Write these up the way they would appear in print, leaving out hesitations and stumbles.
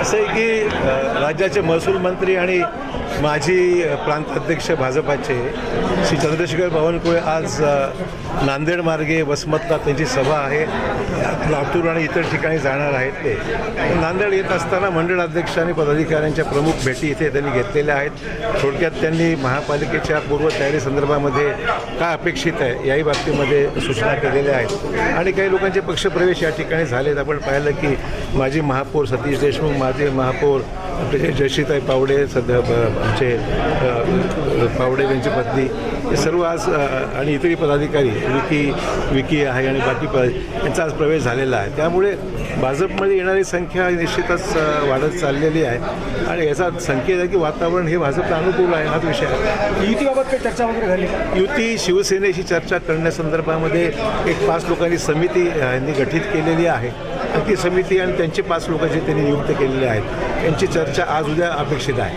असं आहे की राज्याचे महसूल मंत्री आणि माजी प्रांताध्यक्ष भाजपाचे श्री चंद्रशेखर बावनकुळे आज नांदेड मार्गे वसमतला त्यांची सभा आहे. लातूर आणि इतर ठिकाणी जाणार आहेत. ते नांदेड येत असताना मंडळ अध्यक्ष आणि पदाधिकाऱ्यांच्या प्रमुख भेटी इथे त्यांनी घेतलेल्या आहेत. थोडक्यात त्यांनी महापालिकेच्या पूर्वतयारी संदर्भामध्ये काय अपेक्षित आहे याही बाबतीमध्ये सूचना केलेल्या आहेत. आणि काही लोकांचे पक्षप्रवेश या ठिकाणी झालेत. आपण पाहिलं की माजी महापौर सतीश देशमुख, माजी महापौर आपले जयश्रीताई पावडे, सध्या आमचे पावडे यांची पत्नी, हे सर्व आज आणि इतरही पदाधिकारी विकी आहे आणि बाकी यांचा आज प्रवेश झालेला आहे. त्यामुळे भाजपमध्ये येणारी संख्या निश्चितच वाढत चाललेली आहे आणि याचा संकेत आहे की वातावरण हे भाजपला अनुकूल आहे. हाच विषय आहे. युतीबाबत काही चर्चा वगैरे झाली? युती शिवसेनेशी चर्चा करण्यासंदर्भामध्ये एक 5 लोकांची समिती यांनी गठीत केलेली आहे. आणि ती समिती आणि त्यांचे 5 लोक जे त्यांनी नियुक्त केलेले आहेत यांची चर्चा आज उद्या अपेक्षित आहे.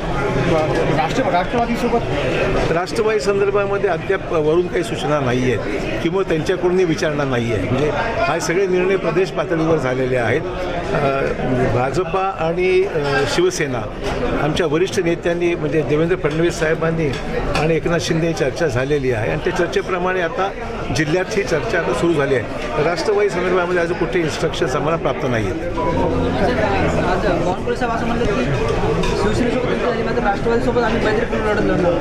राष्ट्रवादी संदर्भामध्ये अद्याप वरून काही सूचना नाही आहेत किंवा त्यांच्याकडूनही विचारणा नाही आहे. म्हणजे हा सगळे निर्णय प्रदेश पातळीवर झालेले आहेत. भाजपा आणि शिवसेना आमच्या वरिष्ठ नेत्यांनी म्हणजे देवेंद्र फडणवीस साहेबांनी आणि एकनाथ शिंदे चर्चा झालेली आहे आणि त्या चर्चेप्रमाणे आता जिल्ह्यात ही चर्चा आता सुरू झाली आहे. राष्ट्रवादी संदर्भामध्ये अजून कुठे इन्स्ट्रक्शन्स आम्हाला प्राप्त नाही आहेत. राष्ट्रवादीसोबत आम्ही मैत्रीपूर्ण लढत लढणार.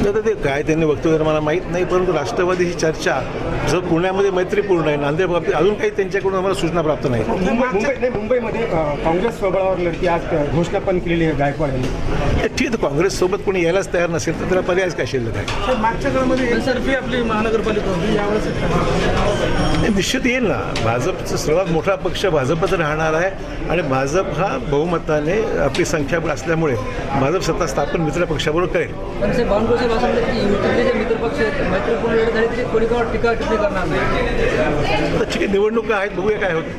आता ते काय त्यांनी वक्तव्य मला माहीत नाही, परंतु राष्ट्रवादीची चर्चा जर पुण्यामध्ये मैत्रीपूर्ण आहे, नांदेड बाबतीत अजून काही त्यांच्याकडून आम्हाला सूचना प्राप्त नाही. मुंबईमध्ये काँग्रेस स्वबळावर लढती आज घोषणा पण केलेली आहे गायकवाड यांनी. ठीक आहे, काँग्रेससोबत कोणी यायलाच तयार नसेल तर त्याला पर्यायच काय शिल्लक आहे. मागच्या काळामध्ये एकतर्फी आपली महानगरपालिका होती, यावेळेस निश्चित येईल ना. भाजपचा सर्वात मोठा पक्ष भाजपच राहणार आहे आणि भाजप हा बहुमताने आपली संख्या असल्यामुळे भाजप सत्ता स्थापन मित्र पक्षाबरोबर करेल. ठीक आहे, निवडणुका आहेत, बघूया काय होतं.